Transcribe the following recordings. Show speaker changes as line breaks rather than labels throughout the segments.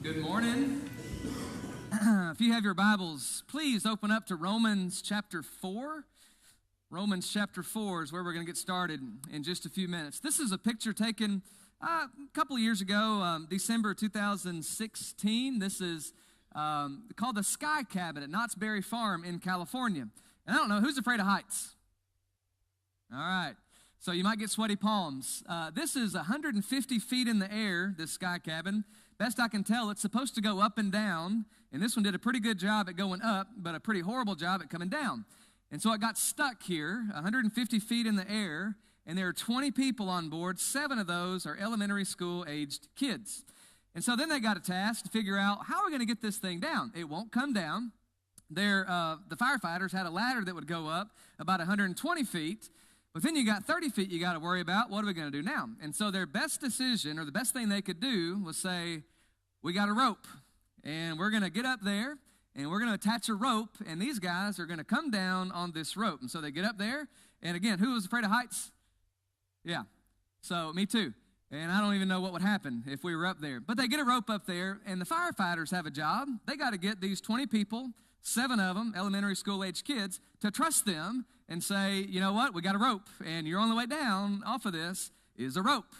Good morning. If you have your Bibles, please open up to Romans chapter 4. Romans chapter 4 is where we're going to get started in just a few minutes. This is a picture taken a couple of years ago, December 2016. This is called the Sky Cabin at Knott's Berry Farm in California. And I don't know, who's afraid of heights? All right. So you might get sweaty palms. This is 150 feet in the air, this sky cabin. Best I can tell, it's supposed to go up and down, and this one did a pretty good job at going up, but a pretty horrible job at coming down. And so it got stuck here, 150 feet in the air, and there are 20 people on board. 7 of those are elementary school-aged kids. And so then they got a task to figure out, how are we going to get this thing down? It won't come down. The firefighters had a ladder that would go up about 120 feet, but then you got 30 feet you got to worry about. What are we going to do now? And so their best decision, or the best thing they could do, was say, we got a rope, and we're going to get up there, and we're going to attach a rope, and these guys are going to come down on this rope. And so they get up there, and again, who was afraid of heights? Yeah, so me too. And I don't even know what would happen if we were up there. But they get a rope up there, and the firefighters have a job. They got to get these 20 people, 7 of them, elementary school-age kids, to trust them and say, you know what, we got a rope, and your only way down off of this is a rope.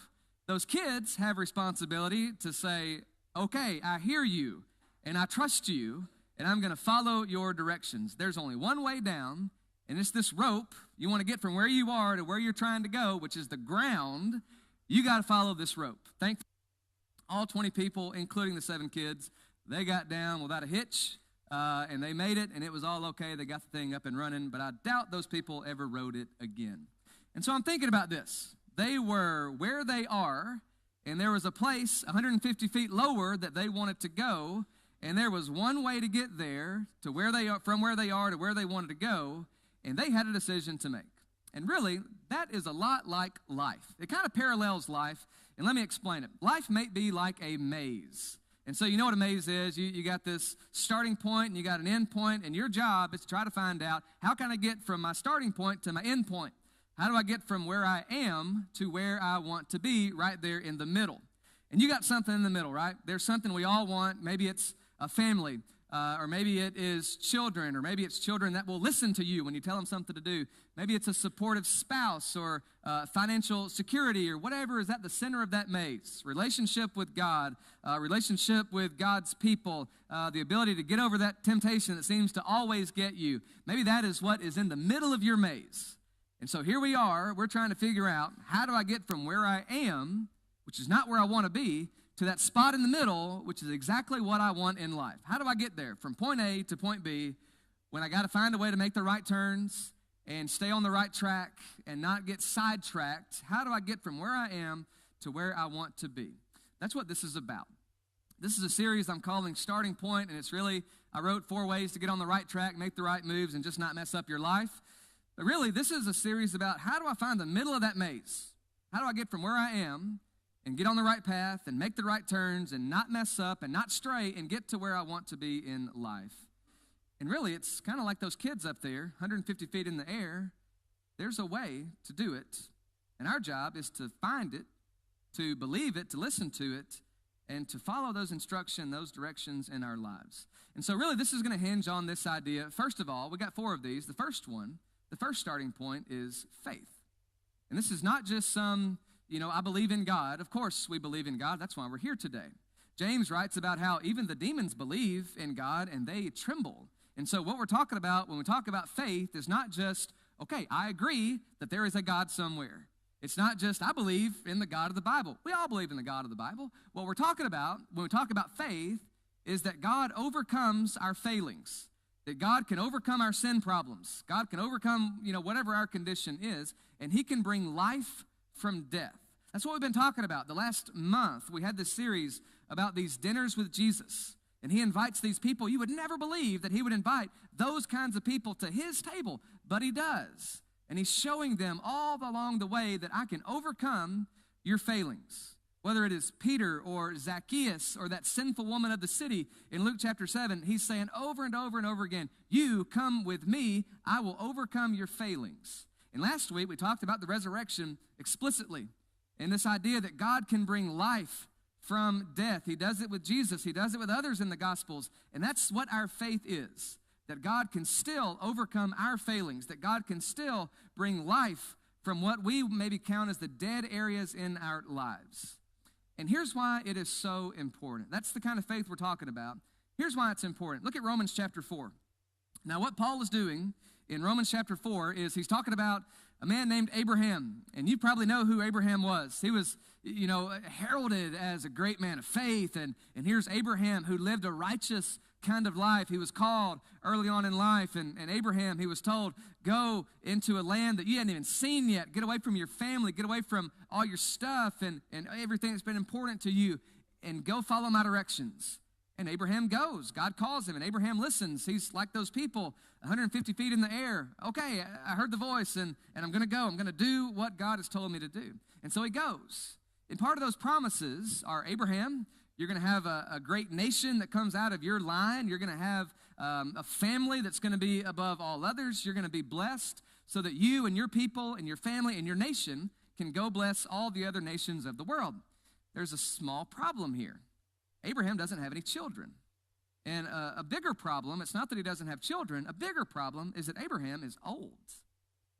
Those kids have responsibility to say, okay, I hear you, and I trust you, and I'm going to follow your directions. There's only one way down, and it's this rope. You want to get from where you are to where you're trying to go, which is the ground. You got to follow this rope. Thankfully, all 20 people, including the 7 kids, they got down without a hitch. And they made it, and it was all okay. They got the thing up and running, but I doubt those people ever rode it again. And so I'm thinking about this. They were where they are, and there was a place 150 feet lower that they wanted to go, and there was one way to get there to where they are, from where they are to where they wanted to go, and they had a decision to make. And really, that is a lot like life. It kind of parallels life, and let me explain it. Life may be like a maze. And so you know what a maze is. You got this starting point and you got an end point, and your job is to try to find out, how can I get from my starting point to my end point? How do I get from where I am to where I want to be right there in the middle? And you got something in the middle, right? There's something we all want. Maybe it's a family, or maybe it is children, or maybe it's children that will listen to you when you tell them something to do. Maybe it's a supportive spouse, or financial security, or whatever is at the center of that maze. Relationship with God, relationship with God's people, the ability to get over that temptation that seems to always get you. Maybe that is what is in the middle of your maze. And so here we are, we're trying to figure out, how do I get from where I am, which is not where I want to be, to that spot in the middle, which is exactly what I want in life. How do I get there from point A to point B when I got to find a way to make the right turns and stay on the right track and not get sidetracked? How do I get from where I am to where I want to be? That's what this is about. This is a series I'm calling Starting Point, and it's really, I wrote 4 ways to get on the right track, make the right moves, and just not mess up your life. But really, this is a series about, how do I find the middle of that maze? How do I get from where I am and get on the right path and make the right turns and not mess up and not stray and get to where I want to be in life? And really, it's kind of like those kids up there, 150 feet in the air. There's a way to do it, and our job is to find it, to believe it, to listen to it, and to follow those instructions, those directions in our lives. And so really, this is going to hinge on this idea. First of all, we got 4 of these. The first one, the first starting point is faith. And this is not just some, I believe in God. Of course we believe in God. That's why we're here today. James writes about how even the demons believe in God and they tremble. And so what we're talking about when we talk about faith is not just, okay, I agree that there is a God somewhere. It's not just, I believe in the God of the Bible. We all believe in the God of the Bible. What we're talking about when we talk about faith is that God overcomes our failings, that God can overcome our sin problems. God can overcome, whatever our condition is, and he can bring life from death. That's what we've been talking about. The last month, we had this series about these dinners with Jesus, and he invites these people. You would never believe that he would invite those kinds of people to his table, but he does. And he's showing them all along the way that I can overcome your failings. Whether it is Peter or Zacchaeus or that sinful woman of the city in Luke chapter 7, he's saying over and over and over again, you come with me, I will overcome your failings. And last week, we talked about the resurrection explicitly, and this idea that God can bring life from death. He does it with Jesus. He does it with others in the Gospels. And that's what our faith is, that God can still overcome our failings, that God can still bring life from what we maybe count as the dead areas in our lives. And here's why it is so important. That's the kind of faith we're talking about. Here's why it's important. Look at Romans chapter 4. Now, what Paul is doing in Romans chapter 4 is he's talking about a man named Abraham. And you probably know who Abraham was. He was, heralded as a great man of faith. And here's Abraham, who lived a righteous kind of life. He was called early on in life. And Abraham, he was told, go into a land that you hadn't even seen yet. Get away from your family. Get away from all your stuff and everything that's been important to you. And go follow my directions. And Abraham goes. God calls him, and Abraham listens. He's like those people, 150 feet in the air. Okay, I heard the voice, and I'm going to go. I'm going to do what God has told me to do. And so he goes. And part of those promises are, Abraham, you're going to have a great nation that comes out of your line. You're going to have a family that's going to be above all others. You're going to be blessed so that you and your people and your family and your nation can go bless all the other nations of the world. There's a small problem here. Abraham doesn't have any children. And a bigger problem, it's not that he doesn't have children, a bigger problem is that Abraham is old.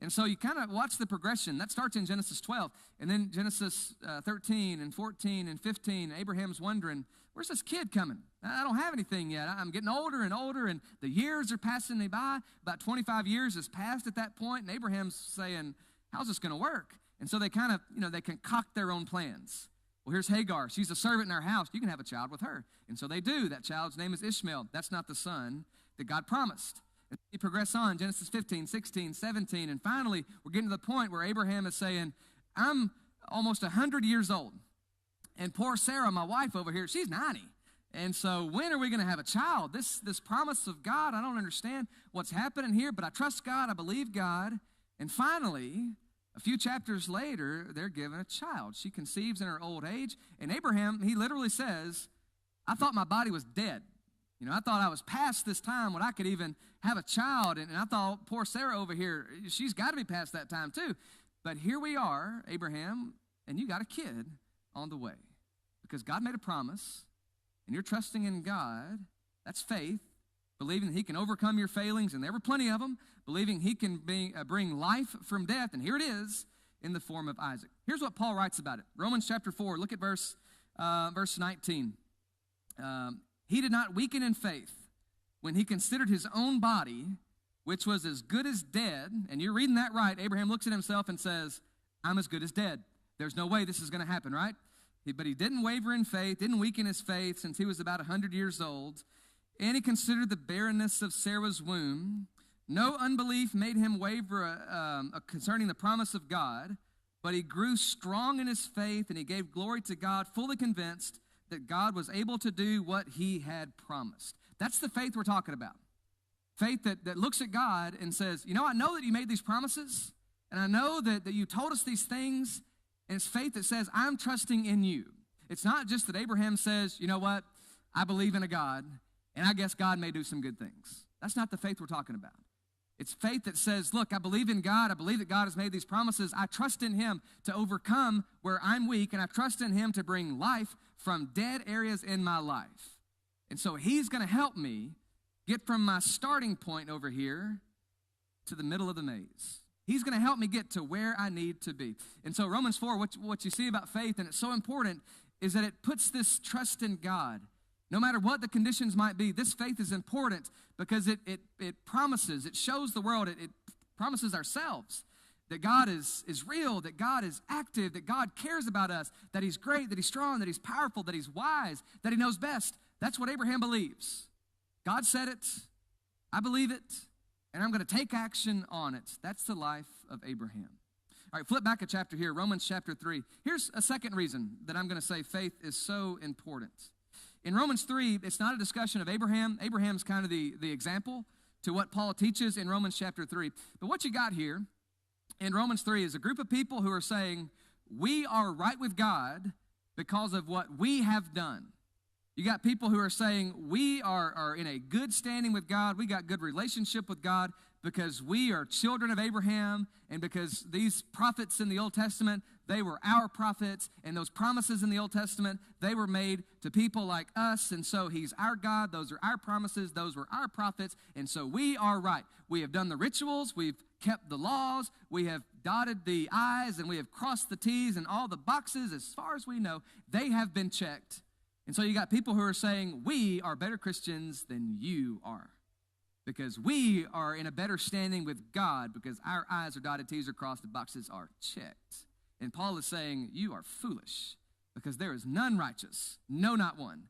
And so you kind of watch the progression. That starts in Genesis 12. And then Genesis 13 and 14 and 15, Abraham's wondering, where's this kid coming? I don't have anything yet. I'm getting older and older, and the years are passing me by. About 25 years has passed at that point, and Abraham's saying, how's this going to work? And so they kind of, they concoct their own plans. Well, here's Hagar. She's a servant in our house. You can have a child with her. And so they do. That child's name is Ishmael. That's not the son that God promised. And you progress on, Genesis 15, 16, 17, and finally we're getting to the point where Abraham is saying, I'm almost 100 years old. And poor Sarah, my wife over here, she's 90. And so when are we going to have a child? This promise of God, I don't understand what's happening here, but I trust God. I believe God. And finally, a few chapters later, they're given a child. She conceives in her old age. And Abraham, he literally says, I thought my body was dead. I thought I was past this time when I could even have a child. And I thought, poor Sarah over here, she's got to be past that time too. But here we are, Abraham, and you got a kid on the way. Because God made a promise, and you're trusting in God. That's faith. Believing that he can overcome your failings, and there were plenty of them. Believing he can bring life from death, and here it is in the form of Isaac. Here's what Paul writes about it. Romans chapter 4, look at verse 19. He did not weaken in faith when he considered his own body, which was as good as dead. And you're reading that right. Abraham looks at himself and says, I'm as good as dead. There's no way this is going to happen, right? But he didn't waver in faith, didn't weaken his faith since he was about 100 years old. And he considered the barrenness of Sarah's womb. No unbelief made him waver concerning the promise of God, but he grew strong in his faith, and he gave glory to God, fully convinced that God was able to do what he had promised. That's the faith we're talking about. Faith that looks at God and says, I know that you made these promises, and I know that you told us these things, and it's faith that says, I'm trusting in you. It's not just that Abraham says, you know what, I believe in a God, and I guess God may do some good things. That's not the faith we're talking about. It's faith that says, look, I believe in God. I believe that God has made these promises. I trust in him to overcome where I'm weak, and I trust in him to bring life from dead areas in my life. And so he's going to help me get from my starting point over here to the middle of the maze. He's going to help me get to where I need to be. And so Romans 4, what you see about faith, and it's so important, is that it puts this trust in God. No matter what the conditions might be, this faith is important because it promises, it shows the world, it promises ourselves that God is real, that God is active, that God cares about us, that he's great, that he's strong, that he's powerful, that he's wise, that he knows best. That's what Abraham believes. God said it, I believe it, and I'm going to take action on it. That's the life of Abraham. All right, flip back a chapter here, Romans chapter 3. Here's a second reason that I'm going to say faith is so important. In Romans 3, it's not a discussion of Abraham. Abraham's kind of the example to what Paul teaches in Romans chapter 3. But what you got here in Romans 3 is a group of people who are saying, we are right with God because of what we have done. You got people who are saying, we are in a good standing with God. We got good relationship with God because we are children of Abraham, and because these prophets in the Old Testament, They were our prophets, and those promises in the Old Testament, they were made to people like us, and so he's our God. Those are our promises. Those were our prophets, and so we are right. We have done the rituals. We've kept the laws. We have dotted the I's, and we have crossed the T's, and all the boxes, as far as we know, they have been checked. And so you got people who are saying, we are better Christians than you are, because we are in a better standing with God because our I's are dotted, T's are crossed, the boxes are checked. And Paul is saying, you are foolish, because there is none righteous, no, not one.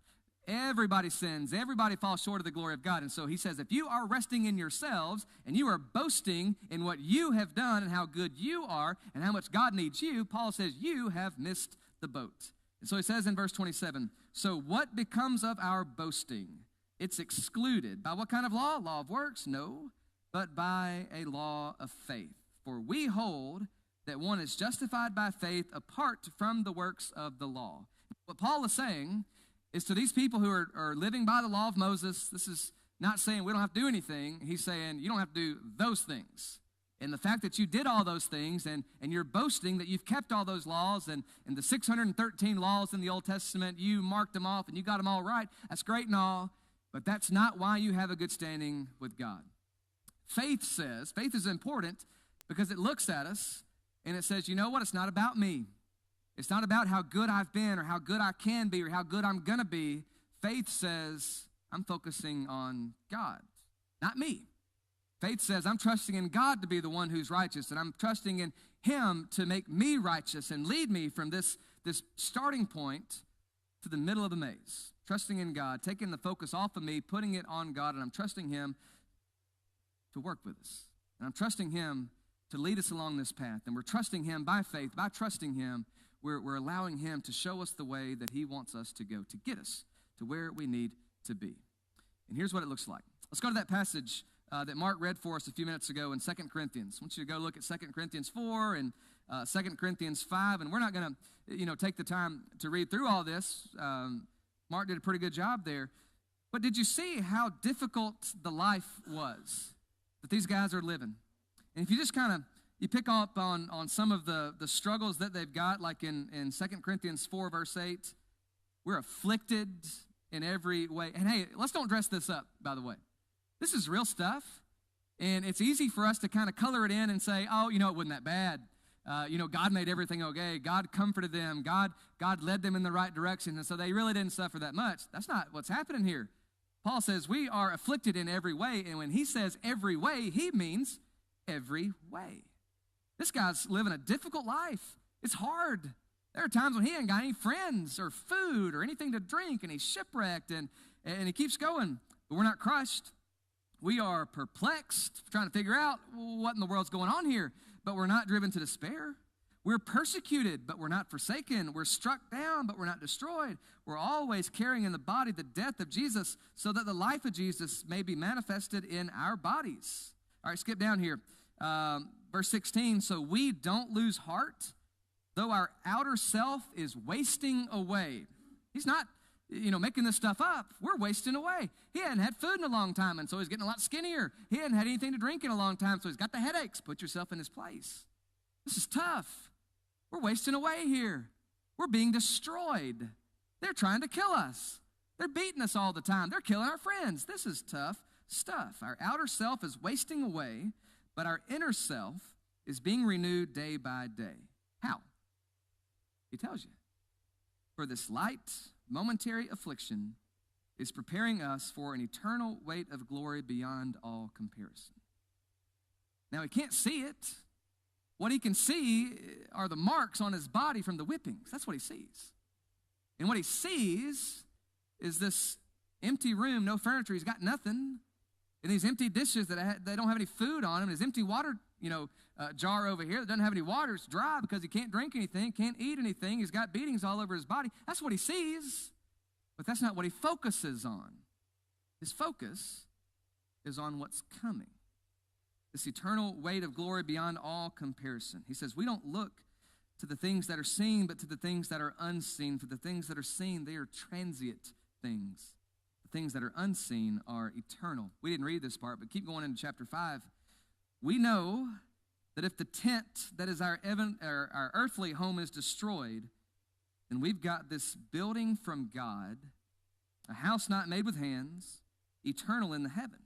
Everybody sins. Everybody falls short of the glory of God. And so he says, if you are resting in yourselves and you are boasting in what you have done and how good you are and how much God needs you, Paul says, you have missed the boat. And so he says in verse 27, so what becomes of our boasting? It's excluded. By what kind of law? Law of works? No, but by a law of faith. For we hold that one is justified by faith apart from the works of the law. What Paul is saying is to these people who are living by the law of Moses, this is not saying we don't have to do anything. He's saying you don't have to do those things. And the fact that you did all those things and you're boasting that you've kept all those laws and the 613 laws in the Old Testament, you marked them off and you got them all right, that's great and all, but that's not why you have a good standing with God. Faith is important because it looks at us and it says, you know what, it's not about me. It's not about how good I've been or how good I can be or how good I'm going to be. Faith says, I'm focusing on God, not me. Faith says, I'm trusting in God to be the one who's righteous, and I'm trusting in him to make me righteous and lead me from this starting point to the middle of the maze. Trusting in God, taking the focus off of me, putting it on God, and I'm trusting him to work with us. And I'm trusting him to lead us along this path. And we're trusting him by faith. By trusting him, we're allowing him to show us the way that he wants us to go, to get us to where we need to be. And here's what it looks like. Let's go to that passage that Mark read for us a few minutes ago in 2 Corinthians. I want you to go look at 2 Corinthians 4 and 2 Corinthians 5. And we're not going to, take the time to read through all this. Mark did a pretty good job there. But did you see how difficult the life was that these guys are living? And if you just you pick up on some of the struggles that they've got, like in 2 Corinthians 4, verse 8, we're afflicted in every way. And hey, let's don't dress this up, by the way. This is real stuff. And it's easy for us to kind of color it in and say, oh, it wasn't that bad. God made everything okay. God comforted them. God led them in the right direction. And so they really didn't suffer that much. That's not what's happening here. Paul says we are afflicted in every way. And when he says every way, he means every way. This guy's living a difficult life. It's hard. There are times when he ain't got any friends or food or anything to drink, and he's shipwrecked, and he keeps going. But we're not crushed. We are perplexed, trying to figure out what in the world's going on here, but we're not driven to despair. We're persecuted, but we're not forsaken. We're struck down, but we're not destroyed. We're always carrying in the body the death of Jesus so that the life of Jesus may be manifested in our bodies. All right, skip down here. Verse 16, so we don't lose heart, though our outer self is wasting away. He's not, making this stuff up. We're wasting away. He hadn't had food in a long time, and so he's getting a lot skinnier. He hadn't had anything to drink in a long time, so he's got the headaches. Put yourself in his place. This is tough. We're wasting away here. We're being destroyed. They're trying to kill us. They're beating us all the time. They're killing our friends. This is tough stuff. Our outer self is wasting away, but our inner self is being renewed day by day. How? He tells you. For this light, momentary affliction is preparing us for an eternal weight of glory beyond all comparison. Now, he can't see it. What he can see are the marks on his body from the whippings. That's what he sees. And what he sees is this empty room, no furniture. He's got nothing. And these empty dishes that they don't have any food on them. His empty water, jar over here that doesn't have any water. It's dry because he can't drink anything, can't eat anything. He's got beatings all over his body. That's what he sees. But that's not what he focuses on. His focus is on what's coming. This eternal weight of glory beyond all comparison. He says, we don't look to the things that are seen, but to the things that are unseen. For the things that are seen, they are transient things. The things that are unseen are eternal. We didn't read this part, but keep going into chapter 5. We know that if the tent that is our earthly home is destroyed, then we've got this building from God, a house not made with hands, eternal in the heavens.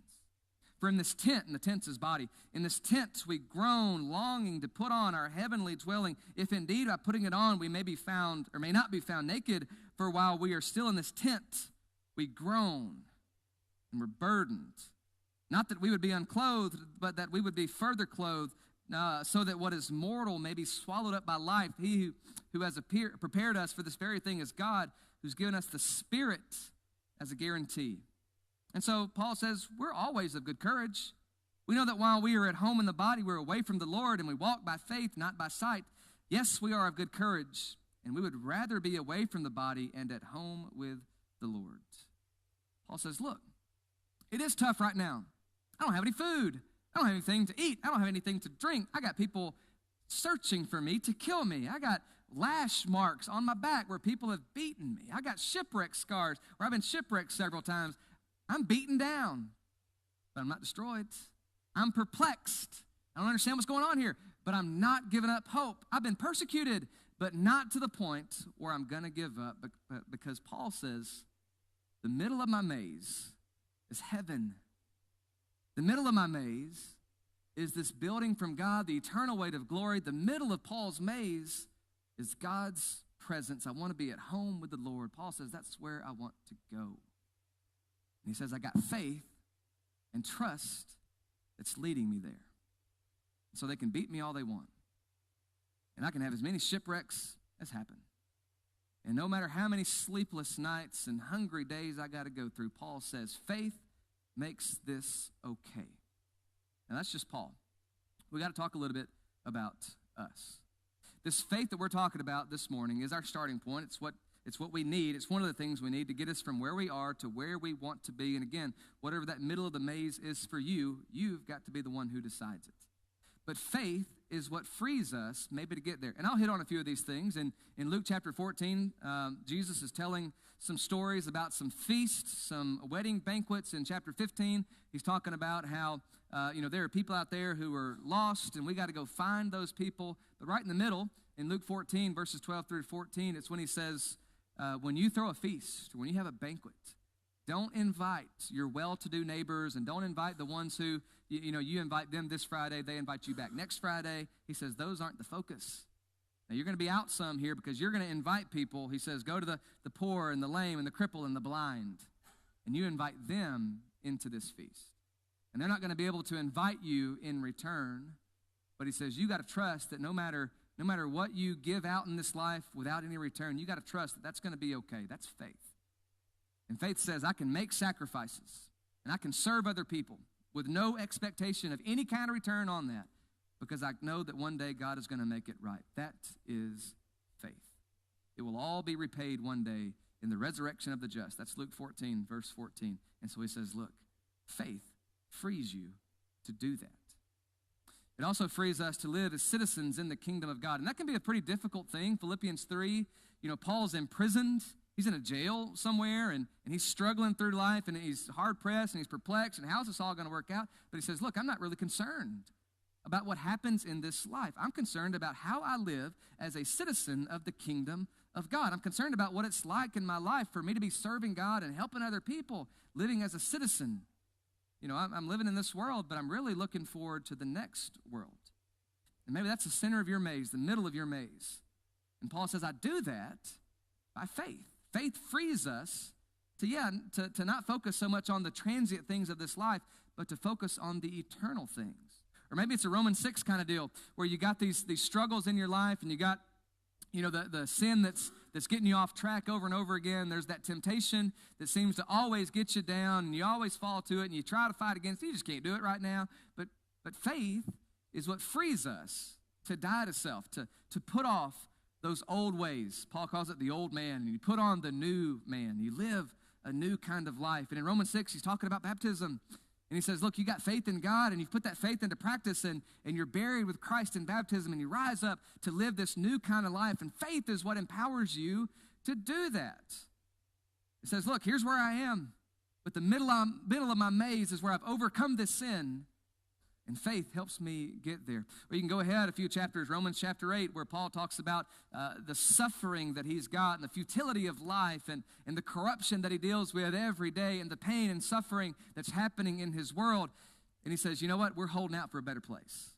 For in this tent, and the tent's his body, in this tent we groan, longing to put on our heavenly dwelling, if indeed by putting it on we may be found, or may not be found naked, for while we are still in this tent, we groan, and we're burdened. Not that we would be unclothed, but that we would be further clothed, so that what is mortal may be swallowed up by life. He who has prepared us for this very thing is God, who's given us the Spirit as a guarantee. And so Paul says, we're always of good courage. We know that while we are at home in the body, we're away from the Lord, and we walk by faith, not by sight. Yes, we are of good courage, and we would rather be away from the body and at home with the Lord. Paul says, look, it is tough right now. I don't have any food. I don't have anything to eat. I don't have anything to drink. I got people searching for me to kill me. I got lash marks on my back where people have beaten me. I got shipwreck scars where I've been shipwrecked several times. I'm beaten down, but I'm not destroyed. I'm perplexed. I don't understand what's going on here, but I'm not giving up hope. I've been persecuted, but not to the point where I'm going to give up, because Paul says the middle of my maze is heaven. The middle of my maze is this building from God, the eternal weight of glory. The middle of Paul's maze is God's presence. I want to be at home with the Lord. Paul says that's where I want to go. And he says, I got faith and trust that's leading me there. So they can beat me all they want. And I can have as many shipwrecks as happen. And no matter how many sleepless nights and hungry days I got to go through, Paul says, faith makes this okay. And that's just Paul. We got to talk a little bit about us. This faith that we're talking about this morning is our starting point. It's what we need. It's one of the things we need to get us from where we are to where we want to be. And again, whatever that middle of the maze is for you, you've got to be the one who decides it. But faith is what frees us maybe to get there. And I'll hit on a few of these things. In Luke chapter 14, Jesus is telling some stories about some feasts, some wedding banquets. In chapter 15, he's talking about how, there are people out there who are lost, and we got to go find those people. But right in the middle, in Luke 14, verses 12 through 14, it's when he says, when you throw a feast, or when you have a banquet, don't invite your well-to-do neighbors, and don't invite the ones who, you invite them this Friday, they invite you back next Friday. He says, those aren't the focus. Now, you're going to be out some here because you're going to invite people. He says, go to the poor and the lame and the crippled and the blind, and you invite them into this feast. And they're not going to be able to invite you in return, but he says, you got to trust that no matter what you give out in this life without any return, you got to trust that that's going to be okay. That's faith. And faith says, I can make sacrifices, and I can serve other people with no expectation of any kind of return on that, because I know that one day God is going to make it right. That is faith. It will all be repaid one day in the resurrection of the just. That's Luke 14, verse 14. And so he says, look, faith frees you to do that. It also frees us to live as citizens in the kingdom of God. And that can be a pretty difficult thing. Philippians 3, Paul's imprisoned. He's in a jail somewhere, and he's struggling through life, and he's hard-pressed, and he's perplexed, and how's this all going to work out? But he says, look, I'm not really concerned about what happens in this life. I'm concerned about how I live as a citizen of the kingdom of God. I'm concerned about what it's like in my life for me to be serving God and helping other people, living as a citizen. I'm living in this world, but I'm really looking forward to the next world. And maybe that's the center of your maze, the middle of your maze. And Paul says, I do that by faith. Faith frees us to not focus so much on the transient things of this life, but to focus on the eternal things. Or maybe it's a Romans 6 kind of deal where you got these struggles in your life, and you got, the sin that's getting you off track over and over again. There's that temptation that seems to always get you down, and you always fall to it, and you try to fight against it. You just can't do it right now. But faith is what frees us to die to self, to put off those old ways. Paul calls it the old man, and you put on the new man. You live a new kind of life. And in Romans 6, he's talking about baptism. And he says, look, you got faith in God, and you put that faith into practice, and you're buried with Christ in baptism, and you rise up to live this new kind of life. And faith is what empowers you to do that. It says, look, here's where I am. But the middle of my maze is where I've overcome this sin. And faith helps me get there. Or you can go ahead a few chapters, Romans chapter 8, where Paul talks about the suffering that he's got and the futility of life and the corruption that he deals with every day and the pain and suffering that's happening in his world. And he says, you know what? We're holding out for a better place.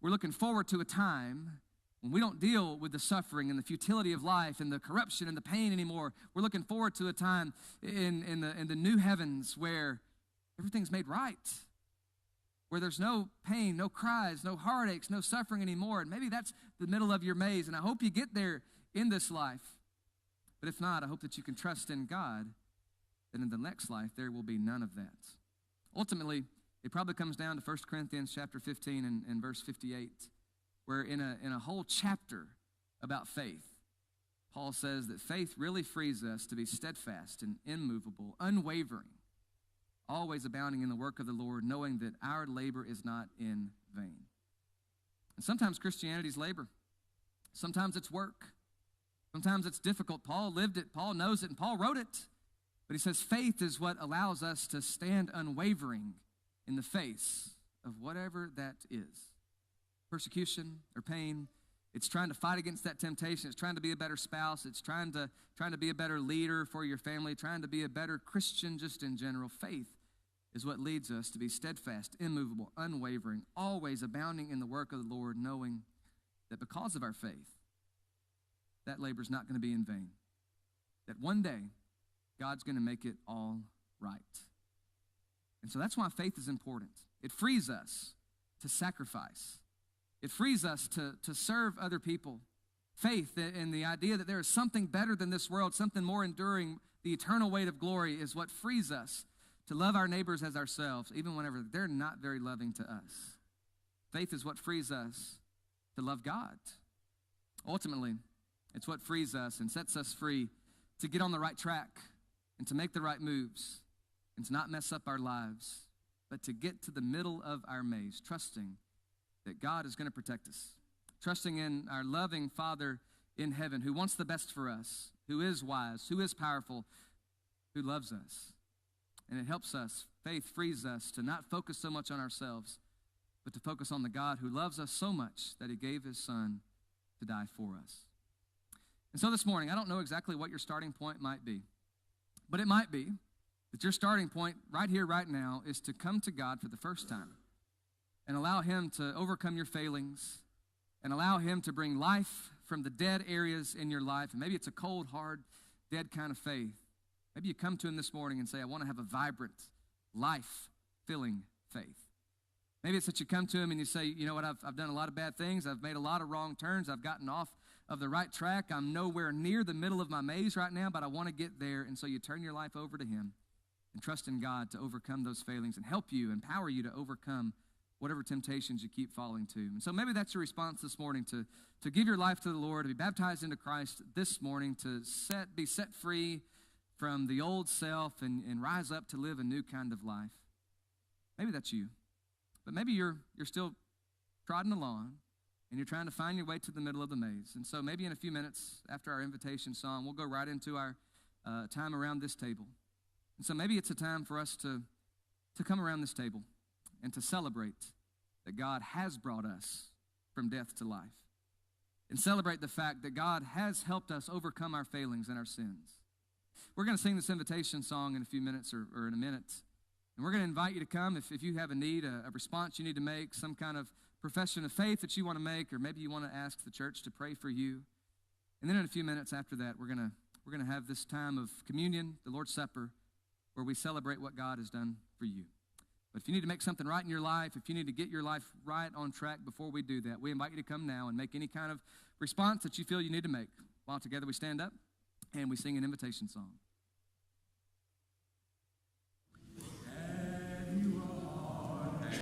We're looking forward to a time when we don't deal with the suffering and the futility of life and the corruption and the pain anymore. We're looking forward to a time in the new heavens where everything's made right, where there's no pain, no cries, no heartaches, no suffering anymore. And maybe that's the middle of your maze, and I hope you get there in this life. But if not, I hope that you can trust in God that in the next life there will be none of that. Ultimately, it probably comes down to 1 Corinthians chapter 15 and verse 58, where in a whole chapter about faith, Paul says that faith really frees us to be steadfast and immovable, unwavering, always abounding in the work of the Lord, knowing that our labor is not in vain. And sometimes Christianity is labor. Sometimes it's work. Sometimes it's difficult. Paul lived it, Paul knows it, and Paul wrote it. But he says faith is what allows us to stand unwavering in the face of whatever that is. Persecution or pain. It's trying to fight against that temptation. It's trying to be a better spouse. It's trying to be a better leader for your family, trying to be a better Christian just in general. Faith is what leads us to be steadfast, immovable, unwavering, always abounding in the work of the Lord, knowing that because of our faith, that labor is not going to be in vain. That one day, God's going to make it all right. And so that's why faith is important. It frees us to sacrifice. It frees us to serve other people. Faith and the idea that there is something better than this world, something more enduring, the eternal weight of glory is what frees us to love our neighbors as ourselves, even whenever they're not very loving to us. Faith is what frees us to love God. Ultimately, it's what frees us and sets us free to get on the right track and to make the right moves and to not mess up our lives, but to get to the middle of our maze, trusting that God is going to protect us, trusting in our loving Father in heaven who wants the best for us, who is wise, who is powerful, who loves us. And it helps us, faith frees us to not focus so much on ourselves, but to focus on the God who loves us so much that he gave his son to die for us. And so this morning, I don't know exactly what your starting point might be, but it might be that your starting point right here, right now, is to come to God for the first time and allow him to overcome your failings and allow him to bring life from the dead areas in your life. And maybe it's a cold, hard, dead kind of faith. Maybe you come to him this morning and say, I want to have a vibrant, life-filling faith. Maybe it's that you come to him and you say, you know what, I've done a lot of bad things. I've made a lot of wrong turns. I've gotten off of the right track. I'm nowhere near the middle of my maze right now, but I want to get there. And so you turn your life over to him and trust in God to overcome those failings and help you, empower you to overcome whatever temptations you keep falling to. And so maybe that's your response this morning, to give your life to the Lord, to be baptized into Christ this morning, to be set free from the old self and rise up to live a new kind of life. Maybe that's you. But maybe you're still trotting along and you're trying to find your way to the middle of the maze. And so maybe in a few minutes after our invitation song, we'll go right into our time around this table. And so maybe it's a time for us to come around this table and to celebrate that God has brought us from death to life, and celebrate the fact that God has helped us overcome our failings and our sins. We're going to sing this invitation song in a few minutes or in a minute, and we're going to invite you to come if you have a need, a response you need to make, some kind of profession of faith that you want to make, or maybe you want to ask the church to pray for you. And then in a few minutes after that, we're going to have this time of communion, the Lord's Supper, where we celebrate what God has done for you. But if you need to make something right in your life, if you need to get your life right on track before we do that, we invite you to come now and make any kind of response that you feel you need to make. While together we stand up and we sing an invitation song.